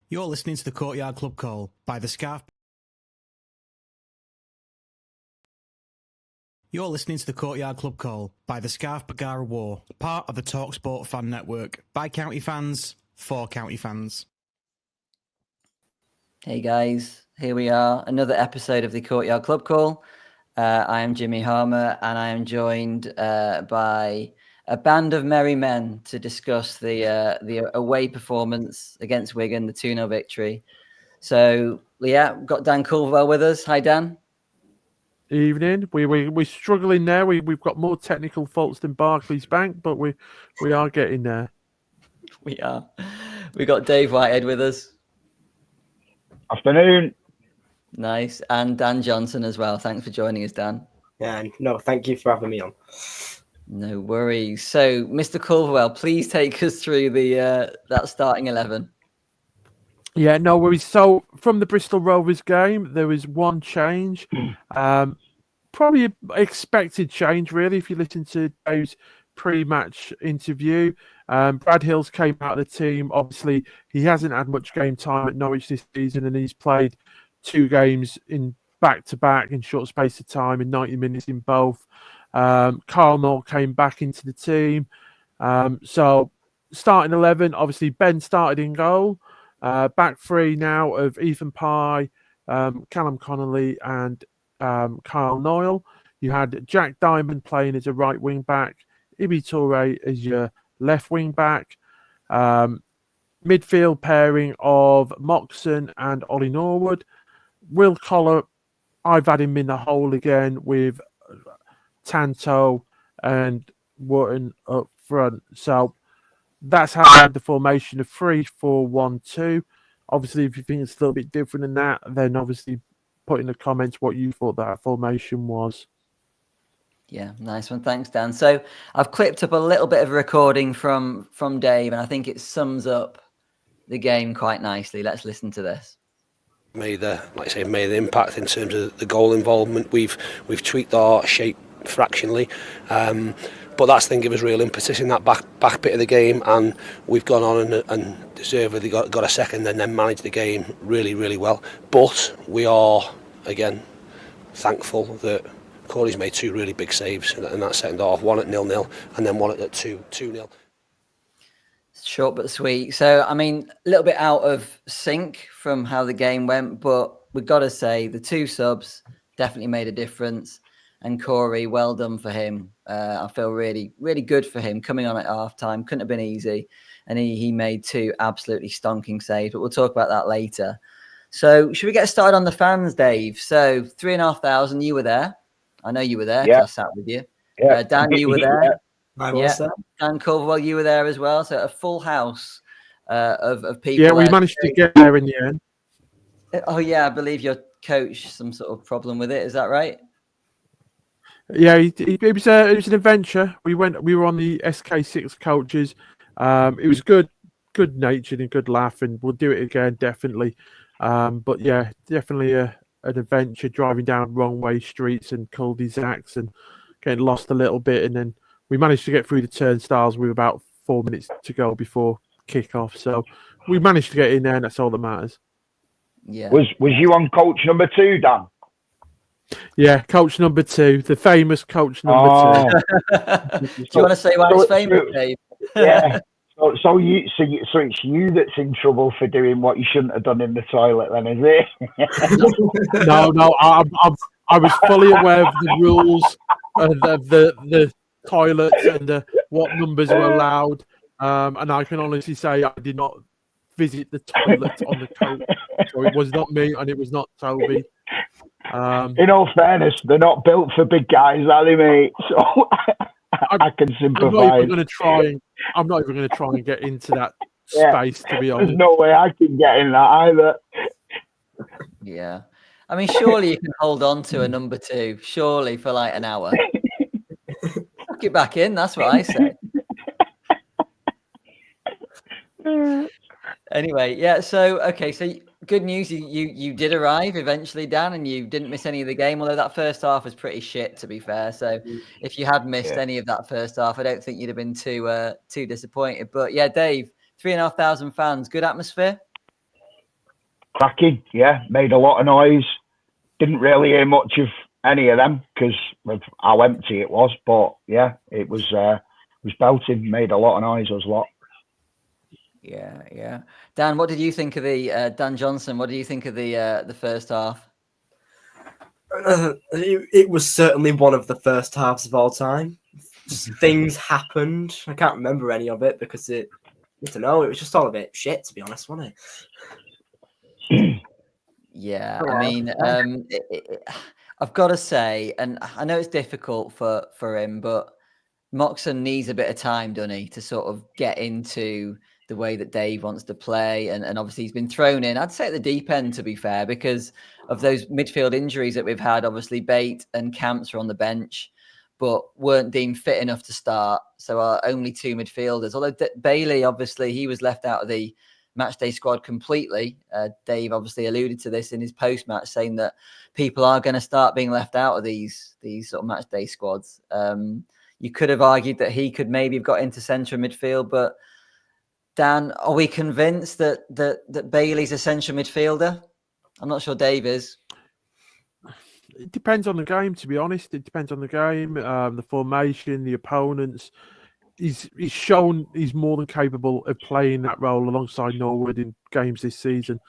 You're listening to the Courtyard Club Call by the Scarf. You're listening to the Courtyard Club Call by the Scarf Bagara War, part of the Talksport fan network. By county fans, for county fans. Hey guys, here we are, another episode of the Courtyard Club Call. I am Jimmy Harmer, and I am joined by a band of merry men to discuss the away performance against Wigan, the 2-0 victory. So, yeah, we've got Dan Culverwell with us. Hi, Dan. Evening. We're struggling there. We've got more technical faults than Barclays Bank, but we are getting there. We are. We got Dave Whitehead with us. Afternoon. Nice. And Dan Johnson as well. Thanks for joining us, Dan. Yeah, no, thank you for having me on. No worries. So, Mr. Culverwell, please take us through that starting 11. Yeah, no worries. So, from the Bristol Rovers game, there was one change. Probably an expected change, really, if you listen to Dave's pre-match interview. Brad Hills came out of the team. Obviously, he hasn't had much game time at Norwich this season, and he's played 2 games in back-to-back in short space of time, in 90 minutes in both. Carl Noel came back into the team. So, starting 11, obviously, Ben started in goal. Back 3 now of Ethan Pye, Callum Connolly, and Carl Noel. You had Jack Diamond playing as a right wing back, Ibi Toure as your left wing back. Midfield pairing of Moxon and Ollie Norwood. Will Collar, I've had him in the hole again with Tanto and Wharton up front. So that's how I had the formation of 3-4-1-2. Obviously, if you think it's a little bit different than that, then obviously put in the comments what you thought that formation was. Yeah, nice one. Thanks, Dan. So I've clipped up a little bit of a recording from Dave, and I think it sums up the game quite nicely. Let's listen to this. Made the impact in terms of the goal involvement. We've tweaked our shape fractionally, but that's then give us real impetus in that back bit of the game, and we've gone on and deservedly got a second and then managed the game really, really well. But we are again thankful that Corey's made 2 really big saves in that second half, one at 0-0 and then one at 2-0. Short but sweet. So, I mean, a little bit out of sync from how the game went, but we've got to say the 2 subs definitely made a difference. And Corey, well done for him. I feel really, really good for him coming on at half-time. Couldn't have been easy. And he made 2 absolutely stonking saves, but we'll talk about that later. So, should we get started on the fans, Dave? So, 3,500, you were there. I know you were there because I sat with you. Yeah. Dan, you were there. I was there. Dan Culverwell, you were there as well. So a full house of people. Yeah, we managed to get there in the end. Oh, yeah, I believe your coach, some sort of problem with it. Is that right? Yeah, it was an adventure. We were on the SK6 coaches. It was good natured and good laugh, and we'll do it again, definitely. But yeah, definitely an adventure, driving down wrong way streets and cul-de-sacs and getting lost a little bit, and then we managed to get through the turnstiles with about 4 minutes to go before kick-off. So we managed to get in there, and that's all that matters. Yeah. Was you on coach number 2, Dan? Yeah, coach number 2, the famous coach number 2. Do you want to say why it's famous, Dave? Yeah. So it's you that's in trouble for doing what you shouldn't have done in the toilet, then, is it? No, I was fully aware of the rules of the toilets and what numbers were allowed, and I can honestly say I did not visit the toilet on the coach, so it was not me and it was not Toby. In all fairness, they're not built for big guys, are they, mate? So I can sympathise. I'm not even going to try and get into that space, to be honest. There's no way I can get in that either. Yeah. I mean, surely you can hold on to a number 2, surely, for like an hour. Tuck it back in, that's what I say. Anyway, yeah, so good news, you did arrive eventually, Dan, and you didn't miss any of the game, although that first half was pretty shit, to be fair. So if you had missed any of that first half, I don't think you'd have been too disappointed. But yeah, Dave, 3,500 fans, good atmosphere? cracking. Yeah, made a lot of noise. Didn't really hear much of any of them because of how empty it was. But yeah, it was belting. Made a lot of noise. Those lot. Yeah. Dan, what did you think of the Dan Johnson? What did you think of the first half? It was certainly one of the first halves of all time. Things happened. I can't remember any of it because I don't know. It was just all a bit shit, to be honest, wasn't it? Yeah, I mean, I've got to say, and I know it's difficult for him, but Moxon needs a bit of time, doesn't he, to sort of get into the way that Dave wants to play. And obviously he's been thrown in, I'd say at the deep end, to be fair, because of those midfield injuries that we've had. Obviously, Bate and Camps are on the bench, but weren't deemed fit enough to start. So our only two midfielders, although Bailey, obviously, he was left out of the matchday squad completely. Dave obviously alluded to this in his post-match, saying that people are going to start being left out of these sort of matchday squads. You could have argued that he could maybe have got into central midfield, but Dan, are we convinced that Bailey's a central midfielder? I'm not sure Dave is. It depends on the game, to be honest. It depends on the game, the formation, the opponents. He's shown he's more than capable of playing that role alongside Norwood in games this season.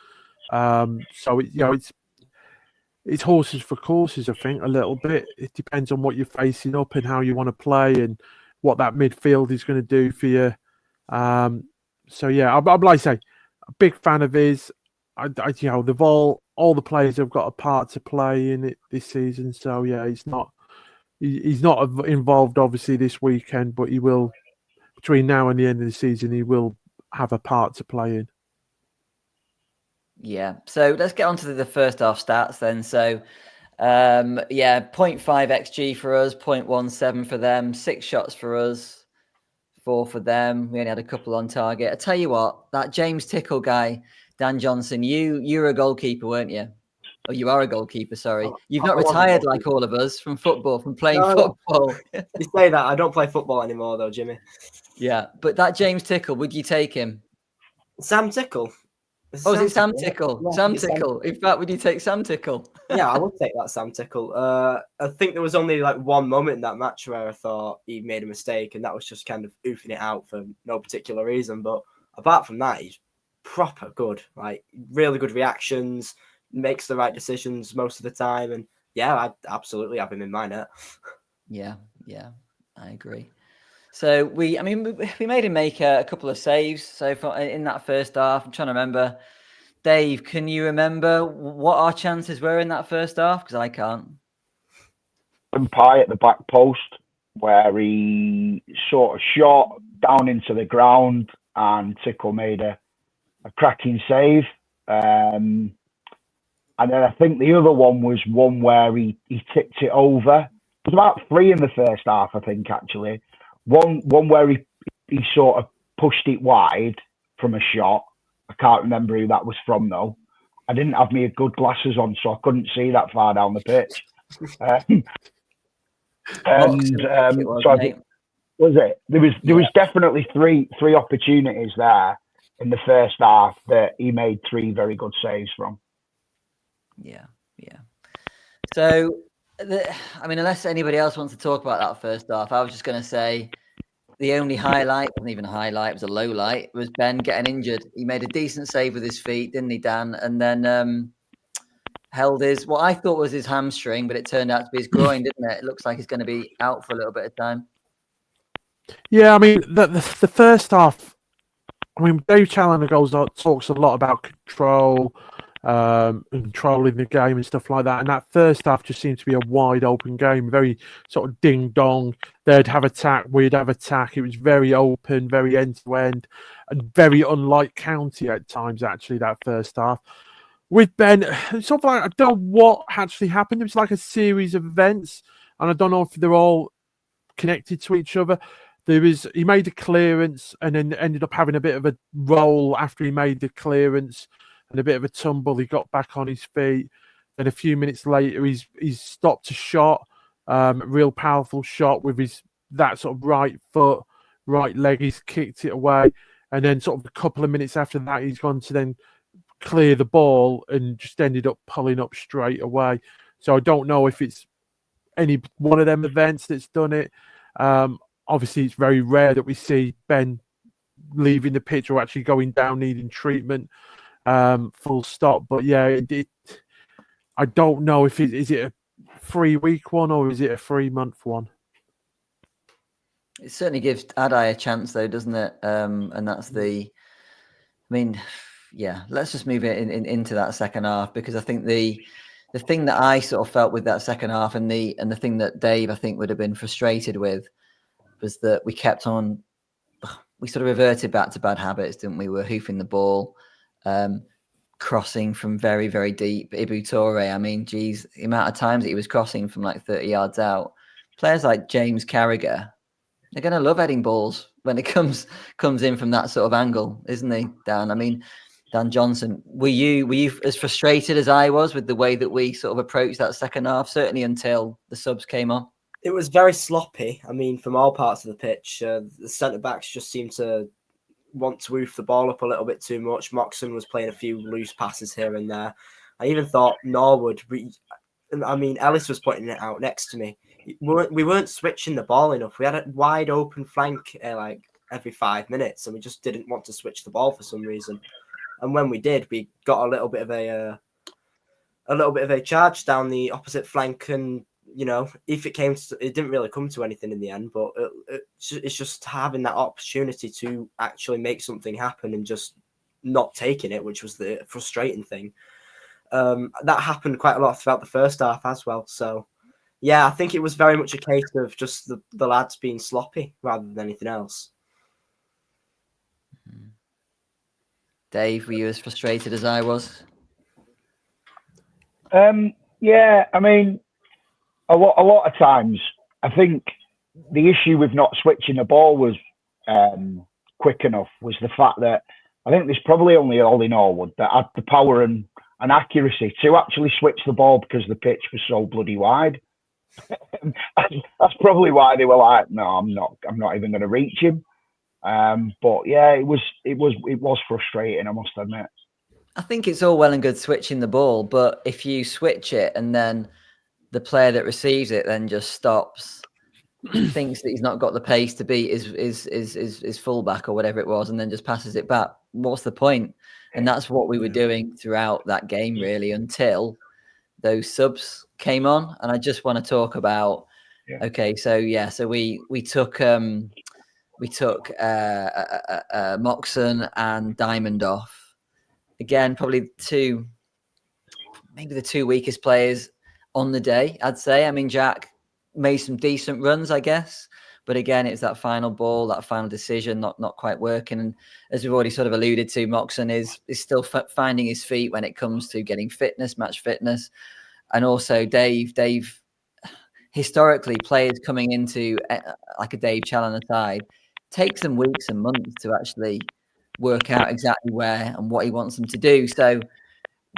So it's horses for courses, I think, a little bit. It depends on what you're facing up and how you want to play and what that midfield is going to do for you. So yeah, I'd like to say, a big fan of his. They've all the players have got a part to play in it this season. So yeah, he's not involved obviously this weekend, but he will, between now and the end of the season, he will have a part to play in. Yeah. So let's get on to the first half stats then. So 0.5 XG for us, 0.17 for them, 6 shots for us, 4 for them. We only had a couple on target. I tell you what, that James Tickle guy, Dan Johnson, you were a goalkeeper, weren't you? Oh, you are a goalkeeper, sorry. You've not retired like all of us from football, from playing football. You say that. I don't play football anymore, though, Jimmy. Yeah, but that James Tickle, would you take him? Sam Tickle. Oh, is it Sam Tickle? Yeah, Sam Tickle. In fact, would you take Sam Tickle? Yeah, I would take that Sam Tickle. I think there was only like one moment in that match where I thought he made a mistake, and that was just kind of oofing it out for no particular reason. But apart from that, he's proper good. Like, really good reactions, makes the right decisions most of the time. And yeah, I'd absolutely have him in my net. Yeah, I agree. So we made him make a couple of saves. So in that first half, I'm trying to remember. Dave, can you remember what our chances were in that first half? Because I can't. Pie at the back post, where he sort of shot down into the ground, and Tickle made a cracking save. And then I think the other one was one where he tipped it over. It was about 3 in the first half, I think, actually. One where he sort of pushed it wide from a shot. I can't remember who that was from, though. I didn't have my good glasses on, so I couldn't see that far down the pitch. Was it? There was definitely three opportunities there in the first half that he made 3 very good saves from. Yeah. So, unless anybody else wants to talk about that first half, I was just going to say the only highlight, wasn't even a highlight, it was a low light, was Ben getting injured. He made a decent save with his feet, didn't he, Dan? And then held what I thought was his hamstring, but it turned out to be his groin, didn't it? It looks like he's going to be out for a little bit of time. Yeah, I mean, the first half, Dave Challoner talks a lot about control, controlling the game and stuff like that. And that first half just seemed to be a wide open game, very sort of ding dong. They'd have attack, we'd have attack. It was very open, very end to end, and very unlike County at times, actually, that first half. With Ben, sort of like, I don't know what actually happened. It was like a series of events, and I don't know if they're all connected to each other. He made a clearance and then ended up having a bit of a roll after he made the clearance and a bit of a tumble. He got back on his feet. Then a few minutes later, he's stopped a shot, real powerful shot with that sort of right foot, right leg. He's kicked it away. And then sort of a couple of minutes after that, he's gone to then clear the ball and just ended up pulling up straight away. So I don't know if it's any one of them events that's done it. Obviously, it's very rare that we see Ben leaving the pitch or actually going down needing treatment. Full stop. But yeah, I don't know if is it a 3-week one or is it a 3-month one. It certainly gives Addai a chance, though, doesn't it? And that's let's just move it into that second half, because I think the thing that I sort of felt with that second half and the thing that Dave, I think, would have been frustrated with was that we kept on, we sort of reverted back to bad habits, didn't we? We were hoofing the ball, crossing from very, very deep. Ibu Toure, I mean, geez, the amount of times that he was crossing from like 30 yards out. Players like James Carragher, they're going to love heading balls when it comes in from that sort of angle, isn't he, Dan? I mean, Dan Johnson, were you as frustrated as I was with the way that we sort of approached that second half, certainly until the subs came on? It was very sloppy. I mean, from all parts of the pitch, the centre-backs just seemed to want to hoof the ball up a little bit too much. Moxon was playing a few loose passes here and there. I even thought Norwood, Ellis was putting it out next to me. We weren't switching the ball enough. We had a wide open flank like every 5 minutes, and we just didn't want to switch the ball for some reason. And when we did, we got a little bit of a charge down the opposite flank, and if it came to, it didn't really come to anything in the end. But it's just having that opportunity to actually make something happen and just not taking it, which was the frustrating thing. That happened quite a lot throughout the first half as well. So. Yeah, I think it was very much a case of just the lads being sloppy rather than anything else. Dave, were you as frustrated as I was? Yeah, I mean, a lot of times, I think the issue with not switching the ball was quick enough was the fact that I think there's probably only Ollie Norwood that had the power and accuracy to actually switch the ball because the pitch was so bloody wide. That's probably why they were like, no, I'm not even going to reach him. But yeah, it was frustrating, I must admit. I think it's all well and good switching the ball, but if you switch it and then the player that receives it then just stops, thinks that he's not got the pace to beat his fullback or whatever it was, and then just passes it back, what's the point? And that's what we were doing throughout that game, really, until those subs came on. And I just want to talk about so we took Moxon and Diamond off again, probably the two weakest players on the day, I'd say. I mean, Jack made some decent runs, I guess, but again, it's that final ball, that final decision not quite working. And as we've already sort of alluded to, Moxon is still finding his feet when it comes to getting match fitness. And also Dave, historically, players coming into like a Dave Challoner side takes them weeks and months to actually work out exactly where and what he wants them to do. So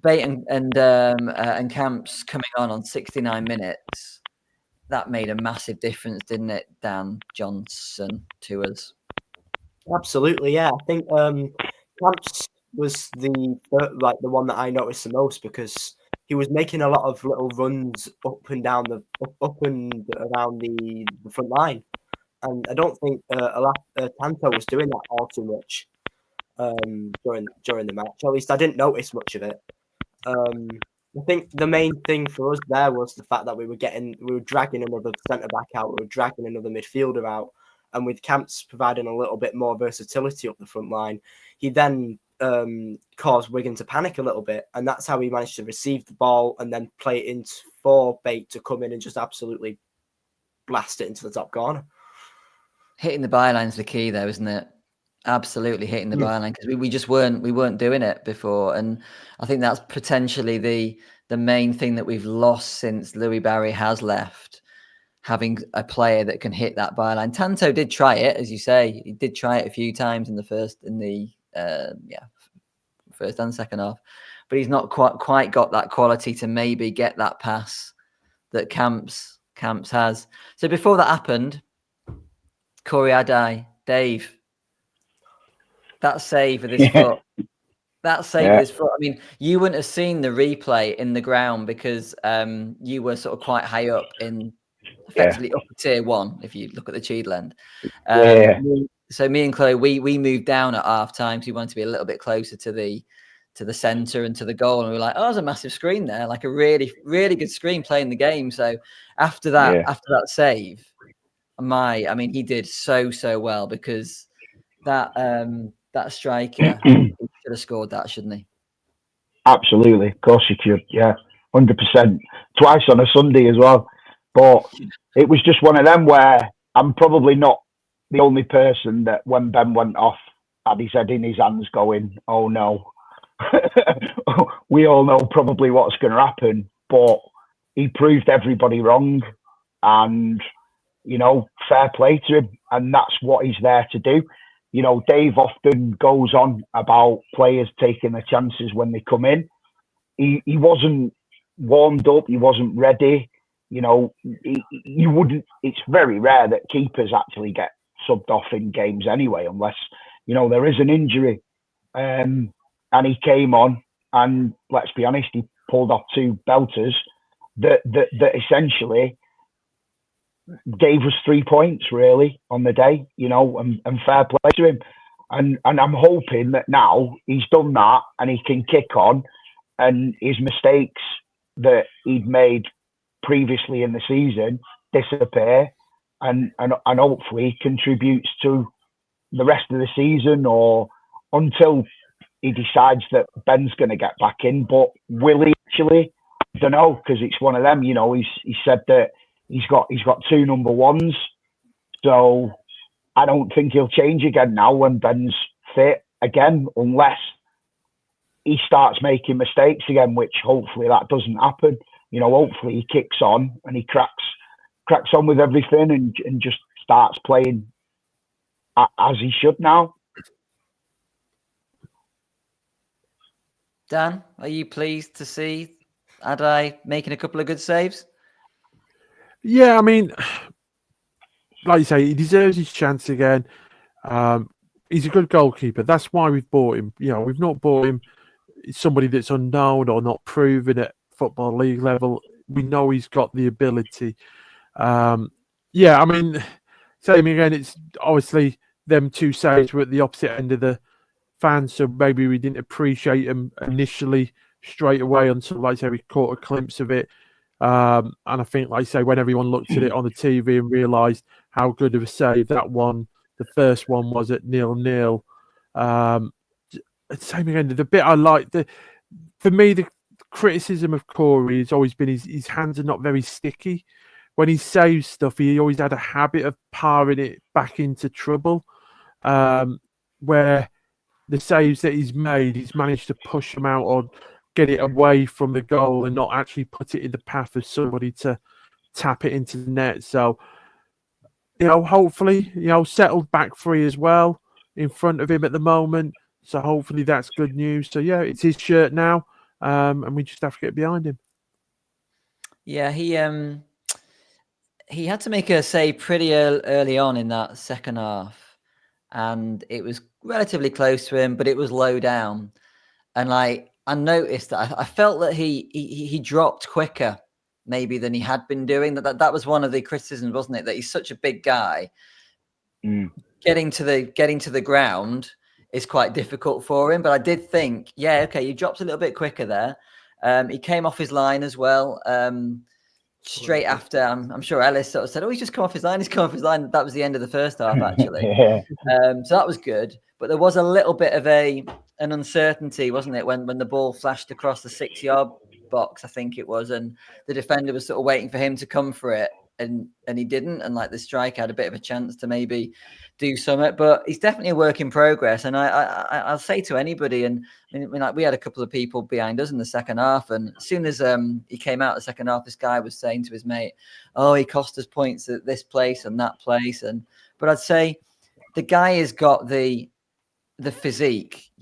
Bate and Camps coming on 69 minutes, that made a massive difference, didn't it, Dan Johnson, to us? Absolutely, yeah. I think Camps was the one that I noticed the most, because he was making a lot of little runs up and down up and around the front line, and I don't think Tanto was doing that all too much during the match. At least I didn't notice much of it. I think the main thing for us there was the fact that we were dragging another centre back out, we were dragging another midfielder out, and with Camps providing a little bit more versatility up the front line, he then caused Wigan to panic a little bit, and that's how he managed to receive the ball and then play it in for Bate to come in and just absolutely blast it into the top corner. Hitting the byline's the key, though, isn't it? Absolutely hitting the byline, because we just weren't doing it before, and I think that's potentially the main thing that we've lost since Louis Barry has left. Having a player that can hit that byline. Tanto did try it, as you say. He did try it a few times in the first and second half, but he's not quite got that quality to maybe get that pass that Camps has. So before that happened, Corey Addai, Dave, that save with his foot, That save with his foot. I mean, you wouldn't have seen the replay in the ground because you were sort of quite high up in effectively upper tier 1, if you look at the Cheadle end. So me and Chloe, we moved down at half time, so we wanted to be a little bit closer to the centre and to the goal. And we were like, oh, there's a massive screen there, like a really, really good screen playing the game. So after that save, I mean, he did so well, because that striker should have scored that, shouldn't he? Absolutely, of course you could. Yeah, 100%. Twice on a Sunday as well. But it was just one of them where I'm probably not the only person that when Ben went off had his head in his hands going, oh no. We all know probably what's going to happen, but he proved everybody wrong, and fair play to him, and that's what he's there to do. Dave often goes on about players taking their chances when they come in. He wasn't warmed up, he wasn't ready. You wouldn't. It's very rare that keepers actually get subbed off in games anyway, unless there is an injury. And he came on, and let's be honest, he pulled off 2 belters that essentially gave us 3 points really on the day, and fair play to him. And I'm hoping that now he's done that and he can kick on, and his mistakes that he'd made previously in the season disappear, and hopefully contributes to the rest of the season, or until he decides that Ben's going to get back in. But will he actually? I don't know, because it's one of them. He said that he's got 2 number 1s, so I don't think he'll change again now when Ben's fit again, unless he starts making mistakes again, which hopefully that doesn't happen. Hopefully he kicks on and he cracks on with everything and just starts playing as he should now. Dan, are you pleased to see Addai making a couple of good saves? Yeah, I mean, like you say, he deserves his chance again. He's a good goalkeeper. That's why we've bought him. We've not bought him somebody that's unknown or not proven at Football League level. We know he's got the ability. I mean, same again, it's obviously them 2 saves were at the opposite end of the fan, so maybe we didn't appreciate him initially straight away until, like I say, we caught a glimpse of it. And I think, like I say, when everyone looked at it on the TV and realised how good of a save that one, the first one was at 0-0. Same again, the bit I liked, for me, the criticism of Corey has always been his hands are not very sticky. When he saves stuff, he always had a habit of powering it back into trouble, where the saves that he's made, he's managed to push them out or get it away from the goal and not actually put it in the path of somebody to tap it into the net. So, hopefully, settled back 3 as well in front of him at the moment. So hopefully that's good news. So yeah, it's his shirt now, and we just have to get behind him. Yeah, he had to make a save pretty early on in that second half, and it was relatively close to him, but it was low down. And I noticed that I felt that he dropped quicker maybe than he had been doing. That was one of the criticisms, wasn't it? That he's such a big guy. Getting to the ground is quite difficult for him. But I did think, he dropped a little bit quicker there. He came off his line as well. Straight after, I'm sure Ellis sort of said, "Oh, he's just come off his line. He's come off his line." That was the end of the first half, actually. So that was good. But there was a little bit of an uncertainty, wasn't it, when the ball flashed across the 6-yard box, I think it was, and the defender was sort of waiting for him to come for it, and he didn't, and like the striker had a bit of a chance to maybe do something. But he's definitely a work in progress, and I'll say to anybody, and I mean, like we had a couple of people behind us in the second half, and as soon as he came out the second half, this guy was saying to his mate, "Oh, he cost us points at this place and that place," but I'd say the guy has got the physique,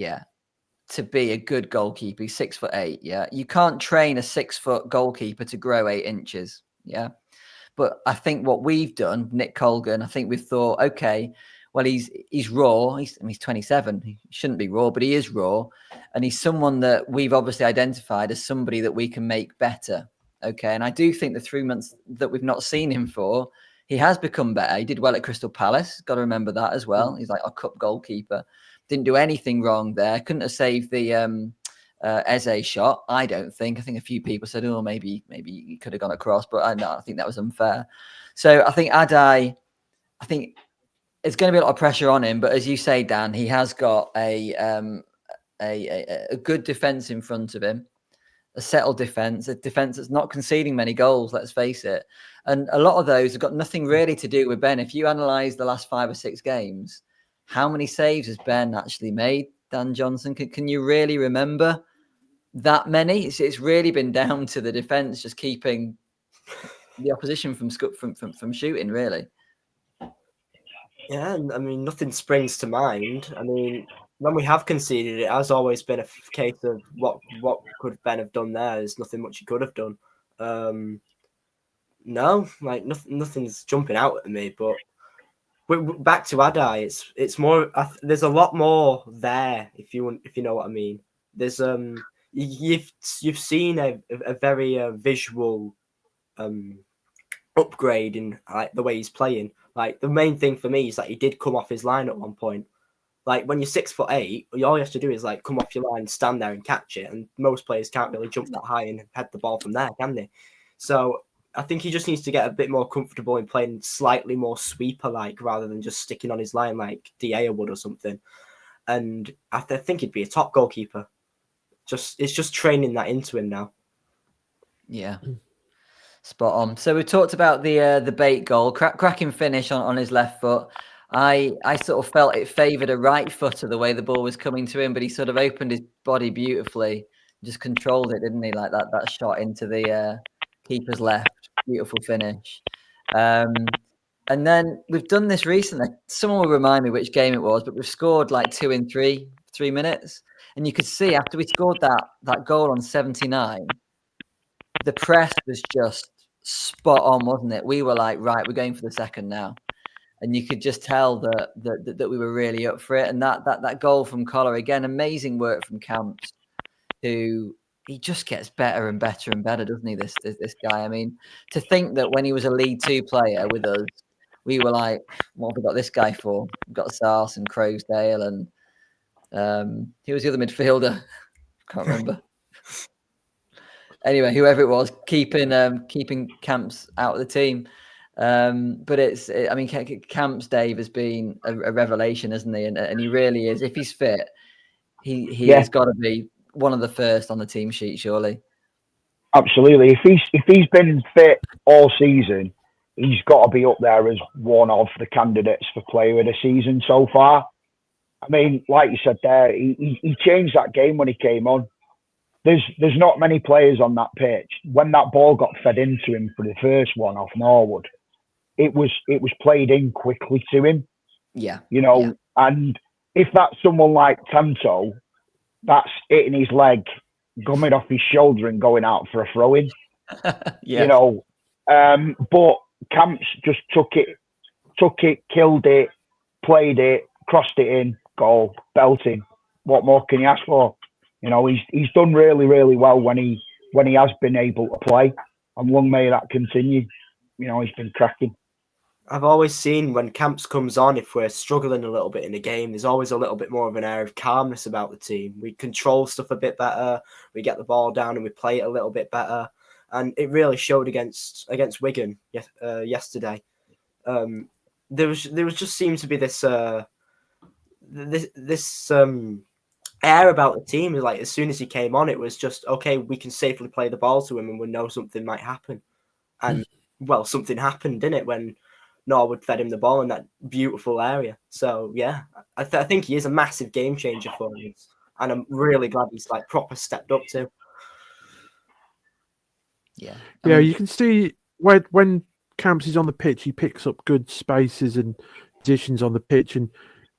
to be a good goalkeeper. He's 6'8", You can't train a 6-foot goalkeeper to grow 8 inches, But I think what we've done, Nick Colgan, I think we've thought, okay, well, he's raw. He's 27. He shouldn't be raw, but he is raw, and he's someone that we've obviously identified as somebody that we can make better. Okay, and I do think the 3 months that we've not seen him for, he has become better. He did well at Crystal Palace. Got to remember that as well. He's like a cup goalkeeper. Didn't do anything wrong there. Couldn't have saved the Eze shot. I don't think. I think a few people said, "Oh, maybe he could have gone across," but I think that was unfair. So I think Addai, I think it's going to be a lot of pressure on him. But as you say, Dan, he has got a good defense in front of him, a settled defense, a defense that's not conceding many goals. Let's face it, and a lot of those have got nothing really to do with Ben. If you analyse the last 5 or 6 games, how many saves has Ben actually made? Dan Johnson, can you really remember that many? It's really been down to the defense just keeping the opposition from shooting, really. Yeah, I mean, nothing springs to mind. I mean, when we have conceded, it has always been a case of what could Ben have done there. There's nothing much he could have done. No, like nothing's jumping out at me. But back to Addai, it's more. There's a lot more there, if you know what I mean. There's you've seen a very visual upgrade in like the way he's playing. Like the main thing for me is that he did come off his line at one point. Like when you're 6'8", all you have to do is like come off your line, stand there and catch it. And most players can't really jump that high and head the ball from there, can they? So I think he just needs to get a bit more comfortable in playing slightly more sweeper-like rather than just sticking on his line like Diea would or something. And I think he'd be a top goalkeeper. It's just training that into him now. Yeah. Spot on. So we talked about the Bate goal, cracking finish on his left foot. I sort of felt it favoured a right footer the way the ball was coming to him, but he sort of opened his body beautifully, just controlled it, didn't he? Like that shot into the keeper's left, beautiful finish. And then we've done this recently. Someone will remind me which game it was, but we've scored like 2 in 3 minutes, and you could see after we scored that goal on 79, the press was just spot on, wasn't it? We were like, right, we're going for the second now. And you could just tell that we were really up for it. And that goal from Collar, again, amazing work from Camps, who he just gets better and better and better, doesn't he, this guy? I mean, to think that when he was a League 2 player with us, we were like, what have we got this guy for? We've got Sars and Crowsdale and who was the other midfielder? Can't remember. Anyway, whoever it was, keeping Camps out of the team. But I mean, Camps, Dave, has been a revelation, hasn't he? And he really is. If he's fit, he has got to be one of the first on the team sheet, surely. Absolutely. If he's been fit all season, he's got to be up there as one of the candidates for player of the season so far. I mean, like you said there, he changed that game when he came on. There's not many players on that pitch. When that ball got fed into him for the first one off Norwood, it was played in quickly to him. Yeah. You know, and if that's someone like Tanto, that's hitting his leg, coming off his shoulder and going out for a throw-in. Yeah. You know, but Camps just took it, killed it, played it, crossed it in, goal, belting. What more can you ask for? You know, he's done really, really well when he has been able to play, and long may that continue. You know, he's been cracking. I've always seen when Camps comes on, if we're struggling a little bit in the game, there's always a little bit more of an air of calmness about the team. We control stuff a bit better, we get the ball down and we play it a little bit better. And it really showed against Wigan yesterday. There was just seemed to be this air about the team. Like as soon as he came on, it was just okay. We can safely play the ball to him, and we know something might happen. And well, something happened, didn't it, when Norwood fed him the ball in that beautiful area? So yeah, I think he is a massive game changer for us, and I'm really glad he's like proper stepped up too. Yeah, you can see when Camps is on the pitch, he picks up good spaces and positions on the pitch, and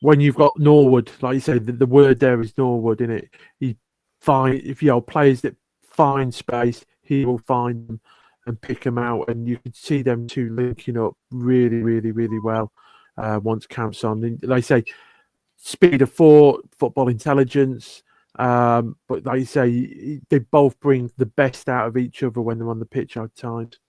when you've got Norwood, like you said, the word there is Norwood, isn't it? If players that find space, he will find them and pick them out, and you can see them two linking up really, really, really well. once Camps on. And like I say, speed of thought, football intelligence. But like you say, they both bring the best out of each other when they're on the pitch at times.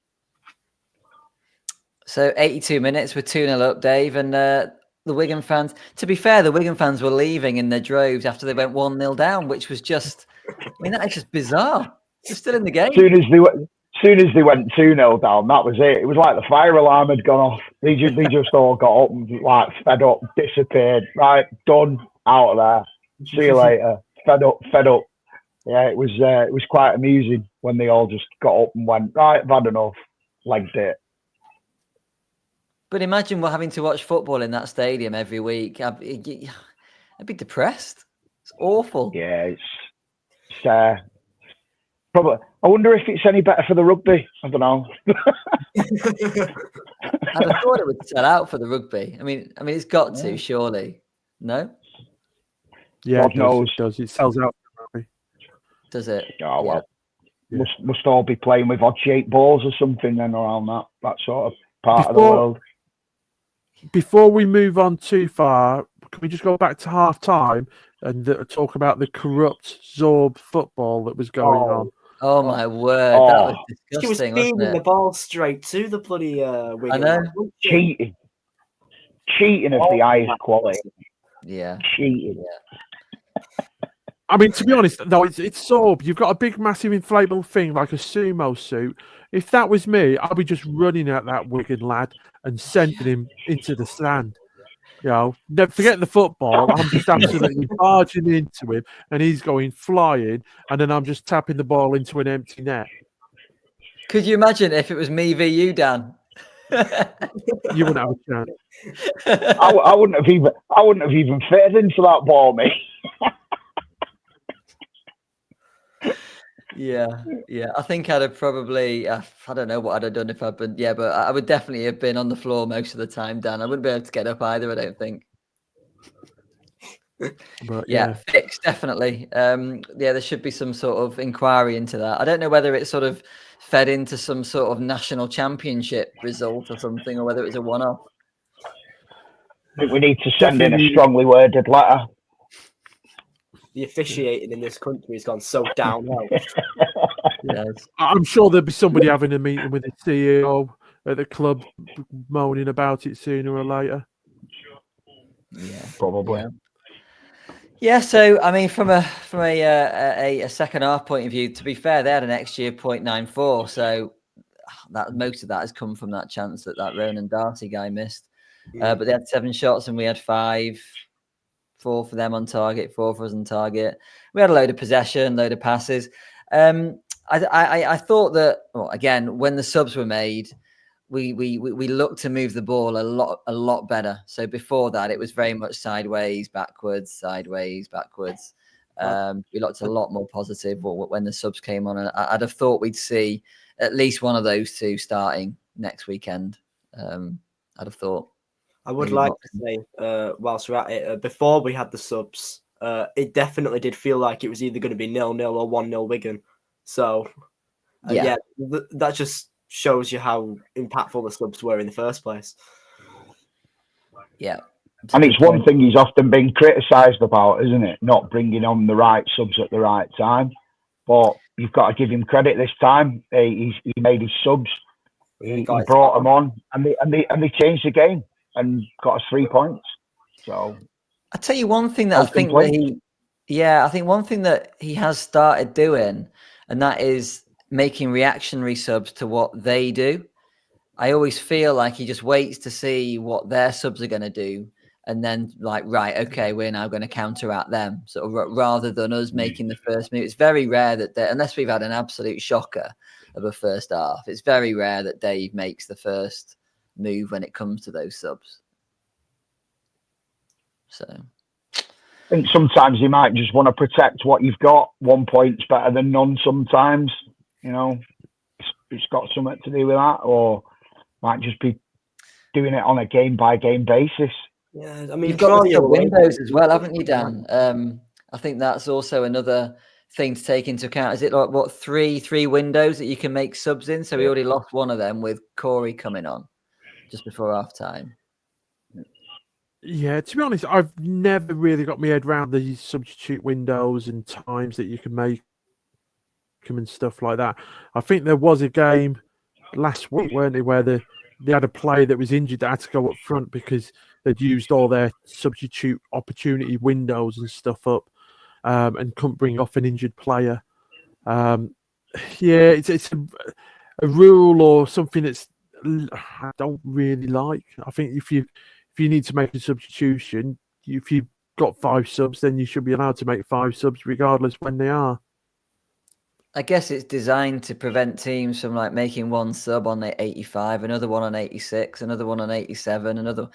So 82 minutes, we're 2-0 up, Dave, and the Wigan fans, to be fair, the Wigan fans were leaving in their droves after they went 1-0 down, which was just, I mean, that is just bizarre. They're still in the game. As soon as they went 2-0 down, that was it. It was like the fire alarm had gone off. They just all got up and like fed up, disappeared. Right, done, out of there. See you later. Fed up. Yeah, it was quite amusing when they all just got up and went, right, I've had enough, legged it. But imagine we're having to watch football in that stadium every week. I'd be depressed. It's awful. Yeah, it's probably. I wonder if it's any better for the rugby. I don't know. I'd have thought it would sell out for the rugby. I mean, it's got to, surely. No? Yeah, God knows. It does. It sells out for rugby. Does it? Oh well. Yeah. Must all be playing with odd-shaped balls or something then around that sort of part of the world. Before we move on too far, can we just go back to half time and talk about the corrupt Zorb football that was going on? Oh my word, that was disgusting. He was feeding the ball straight to the bloody Wigan. I know. Cheating of the highest quality. Yeah. Cheating. Yeah. I mean, to be honest, though, it's Zorb. You've got a big, massive inflatable thing like a sumo suit. If that was me, I'd be just running at that Wigan lad and sending him into the stand. You know, don't forget the football. I'm just absolutely barging into him, and he's going flying, and then I'm just tapping the ball into an empty net. Could you imagine if it was me v you, Dan? You wouldn't have a chance. I wouldn't have even fitted into that ball, mate. Yeah. I think I'd have probably, I don't know what I'd have done if I'd been, but I would definitely have been on the floor most of the time, Dan. I wouldn't be able to get up either, I don't think. But, fixed, definitely. There should be some sort of inquiry into that. I don't know whether it sort of fed into some sort of national championship result or something, or whether it was a one-off. I think we need to send in a strongly worded letter. The officiating in this country has gone so downhill. Yes. I'm sure there'll be somebody having a meeting with the CEO at the club moaning about it sooner or later. Yeah, probably. Yeah, so I mean, from a second half point of view, to be fair, they had an XG of 0.94, so that most of that has come from that chance that Ronan Darcy guy missed. But they had 7 shots and we had 5. 4 for them on target, 4 for us on target. We had a load of possession, load of passes. I thought that, again, when the subs were made, we looked to move the ball a lot better. So before that, it was very much sideways, backwards. We looked a lot more positive when the subs came on. And I'd have thought we'd see at least one of those two starting next weekend. I'd have thought. I would like to say, whilst we're at it, before we had the subs, it definitely did feel like it was either going to be 0-0 or 1-0 Wigan. So, that just shows you how impactful the subs were in the first place. Yeah. And it's one thing he's often been criticised about, isn't it? Not bringing on the right subs at the right time. But you've got to give him credit this time. He made his subs. He brought them on, and they changed the game and got us 3 points. So I'll tell you one thing that I think one thing that he has started doing, and that is making reactionary subs to what they do. I always feel like he just waits to see what their subs are going to do, and then right, okay, we're now going to counteract them. Sort of rather than us making the first move. It's very rare that unless we've had an absolute shocker of a first half, it's very rare that Dave makes the first move when it comes to those subs. So I think sometimes you might just want to protect what you've got. 1 point's better than none sometimes. You know, it's got something to do with that, or might just be doing it on a game-by-game basis. Yeah, I mean, you've got the windows as well, haven't you, Dan? I think that's also another thing to take into account. Is it like three windows that you can make subs in? So we already lost one of them with Corey coming on just before half time. Yeah, to be honest, I've never really got my head around these substitute windows and times that you can make them and stuff like that. I think there was a game last week, weren't they, where they had a player that was injured that had to go up front because they'd used all their substitute opportunity windows and stuff up, and couldn't bring off an injured player. Yeah, it's a rule or something that's I don't really like. I think if you need to make a substitution, if you've got 5 subs, then you should be allowed to make 5 subs regardless when they are. I guess it's designed to prevent teams from like making one sub on 85, another one on 86, another one on 87, another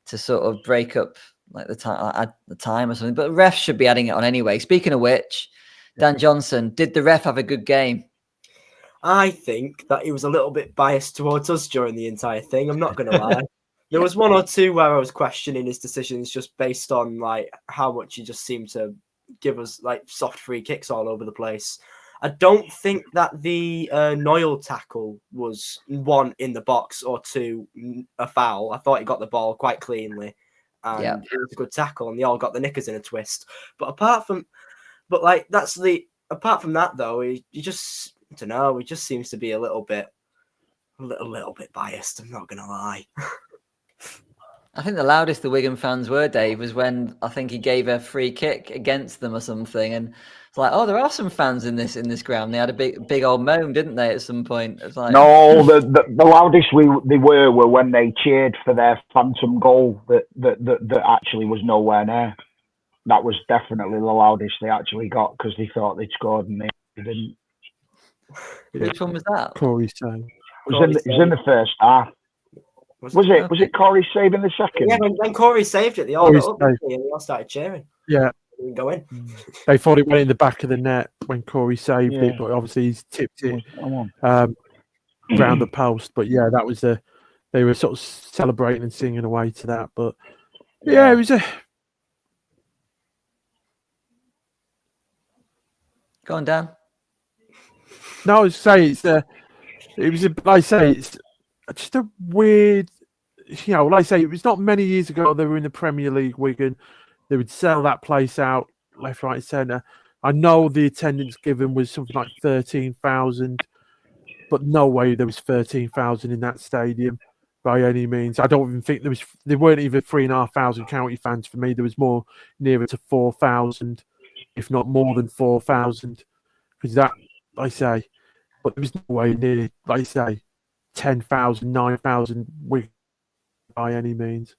to sort of break up like the time, add the time or something. But refs should be adding it on anyway. Speaking of which, Dan Johnson, did the ref have a good game? I think that he was a little bit biased towards us during the entire thing. I'm not going to lie. There was 1 or 2 where I was questioning his decisions just based on like how much he just seemed to give us like soft free kicks all over the place. I don't think that the Noyle tackle was 1 in the box or 2 a foul. I thought he got the ball quite cleanly, and it was a good tackle, and they all got the knickers in a twist. But apart from that though, he just, I don't know, he just seems to be a little bit biased. I'm not gonna lie. I think the loudest the Wigan fans were, Dave, was when I think he gave a free kick against them or something, and it's like, oh, there are some fans in this ground. They had a big old moan, didn't they? At some point, it's like no, the loudest they were when they cheered for their phantom goal that actually was nowhere near. That was definitely the loudest they actually got because they thought they'd scored and they didn't. Which one was that? Corey saying It was in the first half. Was it Corey saving the second? Yeah, when Corey saved it, they all got up and they all started cheering. Yeah. They didn't go in. They thought it went in the back of the net when Corey saved it, but obviously he's tipped it round the post. But yeah, that was they were sort of celebrating and singing away to that. But yeah, it was a. Go on, Dan. No, I was saying it's just a weird, like I say, it was not many years ago they were in the Premier League, Wigan. They would sell that place out left, right, and centre. I know the attendance given was something like 13,000, but no way there was 13,000 in that stadium by any means. I don't even think there weren't even 3,500 county fans for me. There was more nearer to 4,000, if not more than 4,000. Because that, like I say, but there was no way near, like I say, 10,000, 9,000 by any means.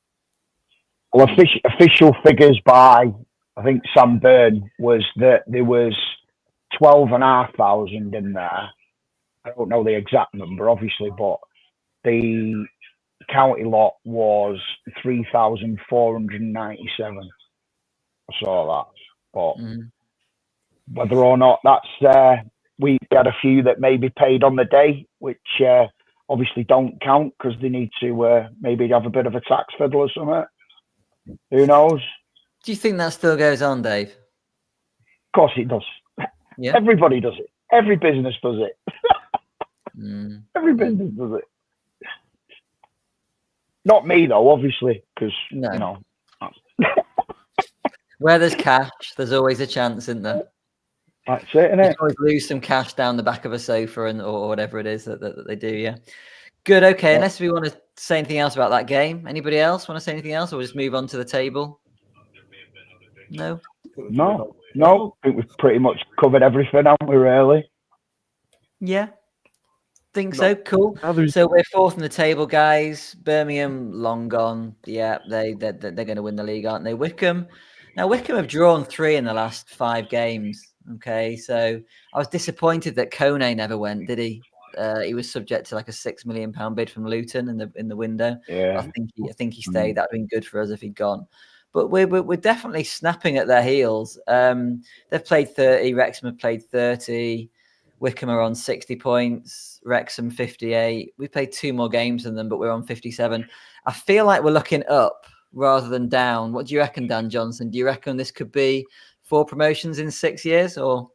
Well, official figures by, I think, Sam Byrne was that there was 12,500 in there. I don't know the exact number, obviously, but the county lot was 3,497. I saw that. But whether or not that's... we had a few that maybe paid on the day, which obviously don't count because they need to maybe have a bit of a tax fiddle or something. Who knows? Do you think that still goes on, Dave? Of course it does. Yeah. Everybody does it. Every business does it. Every business does it. Not me, though, obviously, because, Where there's cash, there's always a chance, isn't there? That's it, isn't it? You always lose some cash down the back of a sofa or whatever it is that they do, yeah. Good, okay. Unless we want to say anything else about that game. Anybody else want to say anything else, or we'll just move on to the table? No? No. I think we've pretty much covered everything, haven't we, really? Yeah. Think so. Cool. So we're 4th in the table, guys. Birmingham, long gone. Yeah, they're going to win the league, aren't they? Wickham. Now, Wickham have drawn 3 in the last 5 games. Okay, so I was disappointed that Kone never went, did he? He was subject to like a £6 million bid from Luton in the window. Yeah. I think he stayed. That'd been good for us if he'd gone. But we're definitely snapping at their heels. They've played 30. Wrexham have played 30. Wickham are on 60 points. Wrexham 58. We played 2 more games than them, but we're on 57. I feel like we're looking up rather than down. What do you reckon, Dan Johnson? Do you reckon this could be 4 promotions in 6 years, or?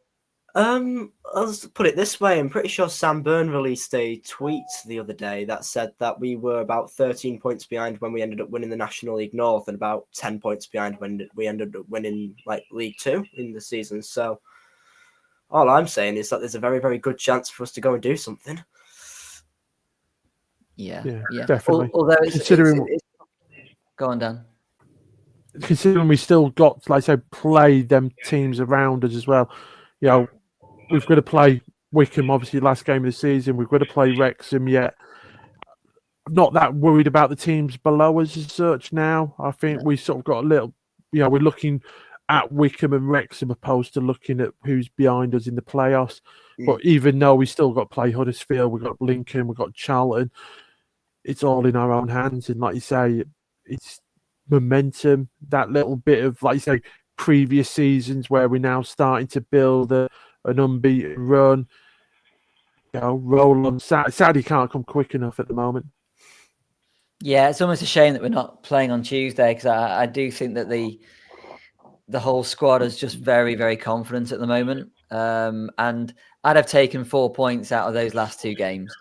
Let's put it this way. I'm pretty sure Sam Byrne released a tweet the other day that said that we were about 13 points behind when we ended up winning the National League North, and about 10 points behind when we ended up winning like League Two in the season. So all I'm saying is that there's a very, very good chance for us to go and do something. Yeah. Definitely. Although Considering go on, Dan. Considering we still got, like I say, play them teams around us as well. You know, we've got to play Wickham, obviously, last game of the season. We've got to play Wrexham yet. I'm not that worried about the teams below us as such now. I think we sort of got a little, we're looking at Wickham and Wrexham opposed to looking at who's behind us in the playoffs. But even though we still got to play Huddersfield, we've got Lincoln, we've got Charlton, it's all in our own hands. And like you say, it's momentum, that little bit of, like you say, previous seasons where we're now starting to build an unbeaten run. Roll on. Saturday can't come quick enough at the moment. Yeah, it's almost a shame that we're not playing on Tuesday, because I do think that the whole squad is just very, very confident at the moment. And I'd have taken 4 points out of those last two games.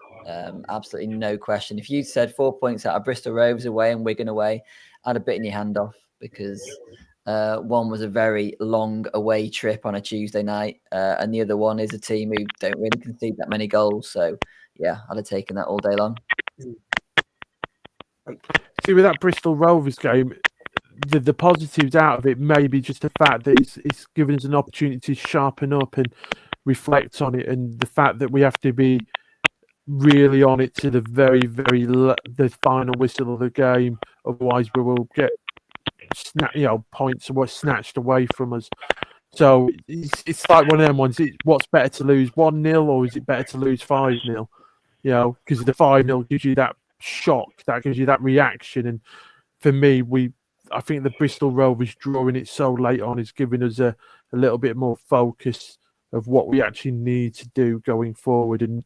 Absolutely no question. If you'd said 4 points out of Bristol Rovers away and Wigan away, I'd have bitten your hand off, because one was a very long away trip on a Tuesday night, and the other one is a team who don't really concede that many goals. So, yeah, I'd have taken that all day long. See, with that Bristol Rovers game, the positives out of it may be just the fact that it's given us an opportunity to sharpen up and reflect on it, and the fact that we have to be really on it to the very, very the final whistle of the game. Otherwise, we will get points were snatched away from us. So it's like one of them ones. What's better, to lose 1-0 or is it better to lose 5-0? Because the 5-0 gives you that shock, that gives you that reaction. And for me, I think the Bristol Rovers drawing it so late on is giving us a little bit more focus of what we actually need to do going forward, and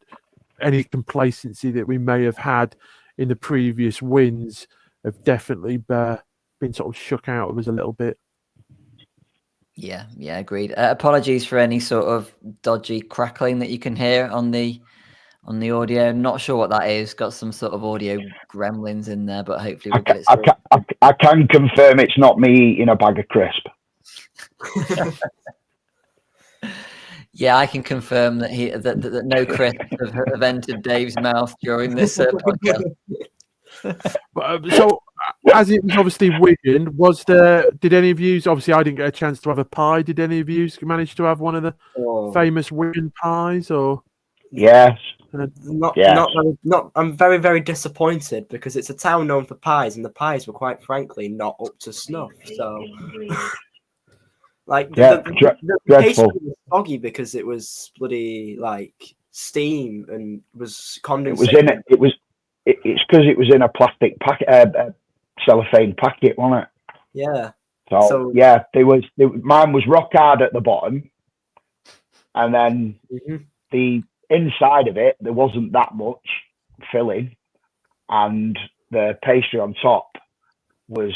any complacency that we may have had in the previous wins have definitely been sort of shook out of us a little bit. Yeah, agreed. Apologies for any sort of dodgy crackling that you can hear on the audio. Not sure what that is. Got some sort of audio gremlins in there, but hopefully we'll get it sorted. I can confirm it's not me eating a bag of crisp. Yeah, I can confirm that that no crisps have entered Dave's mouth during this podcast. So, as it was obviously Wigan, did any of you, obviously I didn't get a chance to have a pie, did any of you manage to have one of the famous Wigan pies? Or Yes. Not. I'm very, very disappointed, because it's a town known for pies, and the pies were quite frankly not up to snuff. So, the pastry was soggy because it was bloody like steam and was condensated. It's because it was in a plastic packet, cellophane packet, wasn't it? Yeah. So yeah, mine was rock hard at the bottom, and then the inside of it, there wasn't that much filling, and the pastry on top was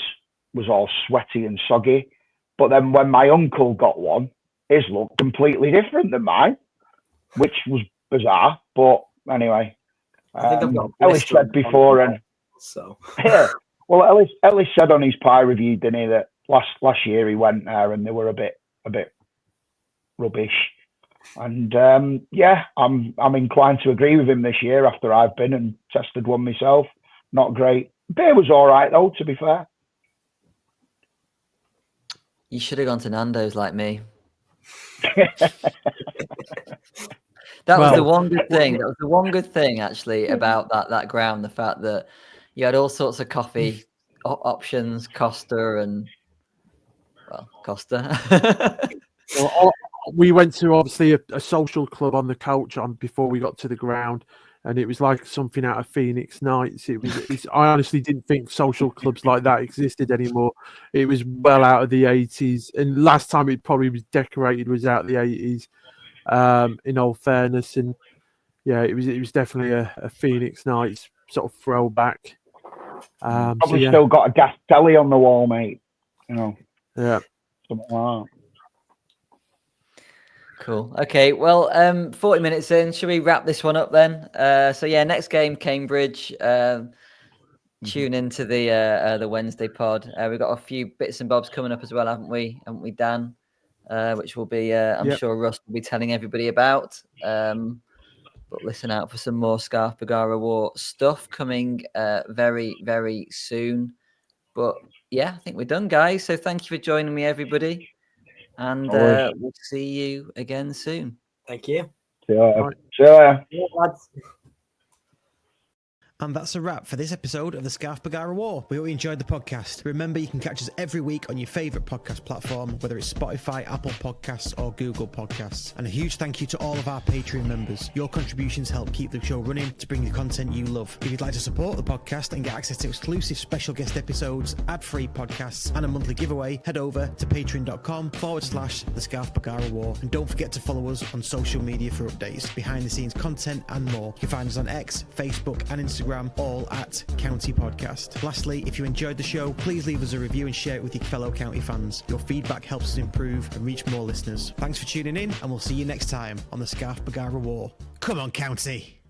all sweaty and soggy. But then when my uncle got one, his looked completely different than mine, which was bizarre. But anyway, I think I've got Ellis said before, and so yeah. Well, Ellis said on his pie review, didn't he, that last year he went there and they were a bit rubbish. And I'm inclined to agree with him this year after I've been and tested one myself. Not great. Beer was all right though, to be fair. You should have gone to Nando's like me. That was the one good thing. That was the one good thing actually about that ground. The fact that you had all sorts of coffee options, Costa and Costa. Well, we went to obviously a social club on the coach before we got to the ground, and it was like something out of Phoenix Nights. I honestly didn't think social clubs like that existed anymore. It was well out of the 80s, and last time it probably was decorated was out of the 80s. In all fairness, and yeah, it was definitely a Phoenix Nights sort of throwback. Probably still got a gas telly on the wall, mate. Yeah, something like that. Cool. Okay. Well, 40 minutes in. Should we wrap this one up then? So yeah, next game, Cambridge. Tune into the Wednesday pod. We've got a few bits and bobs coming up as well, haven't we? Haven't we, Dan? Which will be, I'm sure Russ will be telling everybody about. But listen out for some more Scarf Bagara War stuff coming very, very soon. But yeah, I think we're done, guys. So thank you for joining me, everybody. And we'll see you again soon. Thank you. See you later. See you later. Yeah, lads. And that's a wrap for this episode of the Scarf Bagara War. We hope you enjoyed the podcast. Remember, you can catch us every week on your favourite podcast platform, whether it's Spotify, Apple Podcasts or Google Podcasts. And a huge thank you to all of our Patreon members. Your contributions help keep the show running to bring the content you love. If you'd like to support the podcast and get access to exclusive special guest episodes, ad-free podcasts and a monthly giveaway, head over to patreon.com/the Scarf Bagara War. And don't forget to follow us on social media for updates, behind the scenes content and more. You can find us on X, Facebook and Instagram, all at County Podcast. Lastly, if you enjoyed the show, please leave us a review and share it with your fellow County fans. Your feedback helps us improve and reach more listeners. Thanks for tuning in, and we'll see you next time on the Scarf Bagara War. Come on, County!